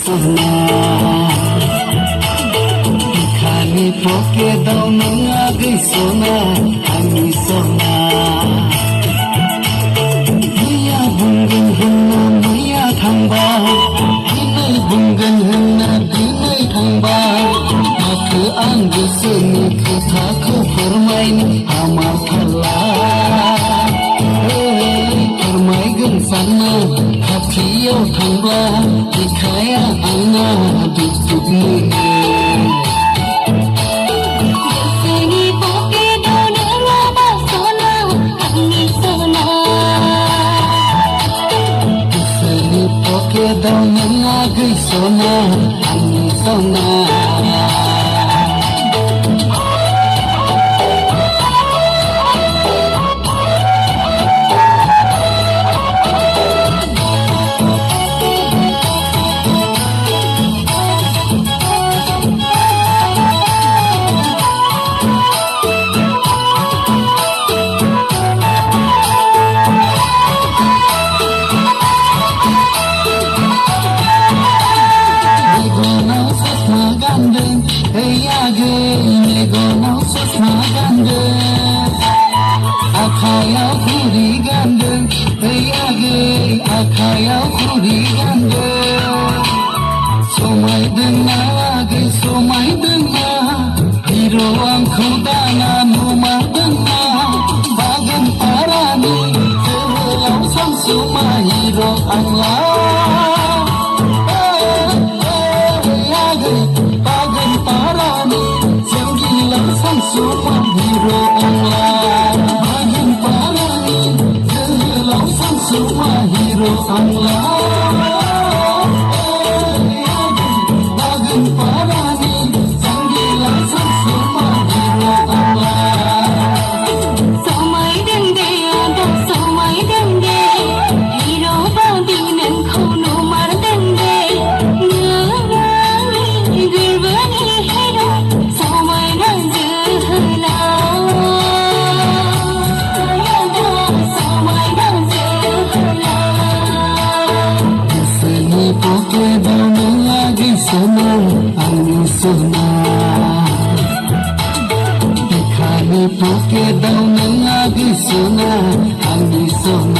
sona Ikhani poke daw nang agay sona Ani sona Maya bungan hana maya thangba Dinay bungan hana dinay thangba Maka ang gusto ni kata ko permain Amar pala Permaigan sana Hatiyaw thangba Ikaya ana Duduk muna daw nang agay sona Ani sona Akayaw kuri gandeng, ayage akayaw kuri gandeng. Somay denga age somay denga, hiro ang kudana numa denga. Bagan parani, terlaw sang suma hiro ang la. Bagan parani, janggilang sang suma hiro ang la. Semua hero Allah Bagan parani Sanggilan sang semua hero Allah Somai denge ada somai denge Hero badi nan khono mar denge Ngarani girbani hero Somai nan jehla Poke daw nang agay sona Ani sona Ikhani poke daw nang agay sona Ani sona